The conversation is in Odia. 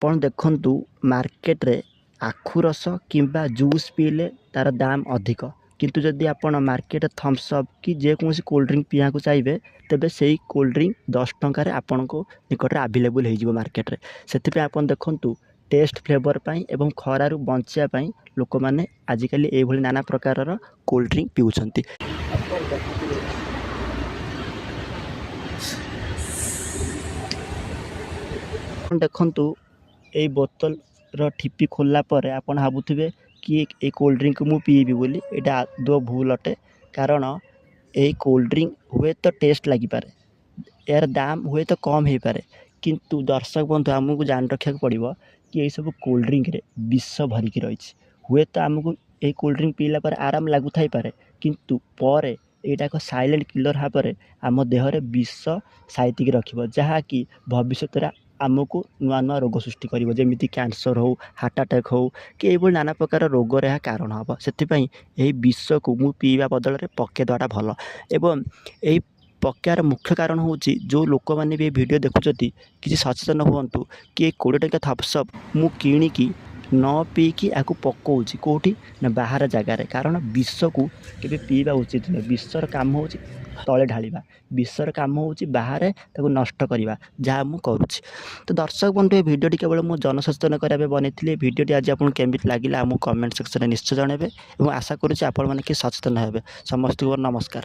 ଆପଣ ଦେଖନ୍ତୁ ମାର୍କେଟରେ ଆଖୁ ରସ କିମ୍ବା ଜୁସ୍ ପିଇଲେ ତା'ର ଦାମ୍ ଅଧିକ, କିନ୍ତୁ ଯଦି ଆପଣ ମାର୍କେଟରେ ଥମ୍ସ ଅପ୍ କି ଯେକୌଣସି କୋଲ୍ଡ ଡ୍ରିଙ୍କ ପିଇବାକୁ ଚାହିଁବେ ତେବେ ସେଇ କୋଲ୍ଡ ଡ୍ରିଙ୍କ 10 ଟଙ୍କାରେ ଆପଣଙ୍କ ନିକଟରେ ଆଭେଲେବୁଲ୍ ହେଇଯିବ ମାର୍କେଟରେ। ସେଥିପାଇଁ ଆପଣ ଦେଖନ୍ତୁ ଟେଷ୍ଟ ଫ୍ଲେଭର ପାଇଁ ଏବଂ ଖରାରୁ ବଞ୍ଚିବା ପାଇଁ ଲୋକମାନେ ଆଜିକାଲି ଏଇଭଳି ନାନା ପ୍ରକାରର କୋଲ୍ଡ ଡ୍ରିଙ୍କ ପିଉଛନ୍ତି। ଆପଣ ଦେଖନ୍ତୁ ଏଇ ବୋତଲର ଠିପି ଖୋଲିଲା ପରେ ଆପଣ ଭାବୁଥିବେ କି ଏଇ କୋଲ୍ଡ ଡ୍ରିଙ୍କକୁ ମୁଁ ପିଇବି ବୋଲି। ଏଇଟା ଆଦୌ ଭୁଲ ଅଟେ, କାରଣ ଏଇ କୋଲ୍ଡ ଡ୍ରିଙ୍କ ହୁଏତ ଟେଷ୍ଟ ଲାଗିପାରେ, ଏହାର ଦାମ୍ ହୁଏତ କମ୍ ହେଇପାରେ, କିନ୍ତୁ ଦର୍ଶକ ବନ୍ଧୁ ଆମକୁ ଜାଣି ରଖିବାକୁ ପଡ଼ିବ କି ଏଇସବୁ କୋଲ୍ଡ ଡ୍ରିଙ୍କରେ ବିଷ ଭରିକି ରହିଛି। ହୁଏତ ଆମକୁ ଏଇ କୋଲ୍ଡ ଡ୍ରିଙ୍କ ପିଇଲା ପରେ ଆରାମ ଲାଗୁଥାଇପାରେ, କିନ୍ତୁ ପରେ ଏଇଟା ଏକ ସାଇଲେଣ୍ଟ କିଲର ଭାବରେ ଆମ ଦେହରେ ବିଷ ସାଇତିକି ରଖିବ, ଯାହାକି ଭବିଷ୍ୟତରେ ଆମକୁ ନୂଆ ନୂଆ ରୋଗ ସୃଷ୍ଟି କରିବ, ଯେମିତି କ୍ୟାନ୍ସର ହେଉ, ହାର୍ଟ ଆଟାକ୍ ହେଉ କି ଏଇଭଳି ନାନା ପ୍ରକାର ରୋଗର ଏହା କାରଣ ହେବ। ସେଥିପାଇଁ ଏହି ବିଷକୁ ମୁଁ ପିଇବା ବଦଳରେ ପକାଇ ଦେବାଟା ଭଲ। ଏବଂ ଏହି ପକାଇବାର ମୁଖ୍ୟ କାରଣ ହେଉଛି ଯେଉଁ ଲୋକମାନେ ବି ଏ ଭିଡ଼ିଓ ଦେଖୁଛନ୍ତି କିଛି ସଚେତନ ହୁଅନ୍ତୁ କି ଏ 20 ଟଙ୍କିଆ ଥମ୍ସ ଅପ୍ ମୁଁ କିଣିକି ନ ପିଇକି ଆକୁ ପକାଉଛି କେଉଁଠି ନା ବାହାର ଜାଗାରେ, କାରଣ ବିଷକୁ କେବେ ପିଇବା ଉଚିତ ନୁହେଁ। ବିଷର କାମ ହେଉଛି ତଳେ ଢାଳିବା, ବିଷର କାମ ହେଉଛି ବାହାରେ ତାକୁ ନଷ୍ଟ କରିବା, ଯାହା ମୁଁ କରୁଛି। ତ ଦର୍ଶକ ବନ୍ଧୁ ଏ ଭିଡ଼ିଓଟି କେବଳ ମୁଁ ଜନସଚେତନ କରିବା ପାଇଁ ବନେଇଥିଲି। ଏ ଭିଡ଼ିଓଟି ଆଜି ଆପଣଙ୍କୁ କେମିତି ଲାଗିଲା ଆମକୁ କମେଣ୍ଟ ସେକ୍ସନରେ ନିଶ୍ଚୟ ଜଣାଇବେ ଏବଂ ଆଶା କରୁଛି ଆପଣମାନେ କି ସଚେତନ ହେବେ। ସମସ୍ତଙ୍କୁ ନମସ୍କାର।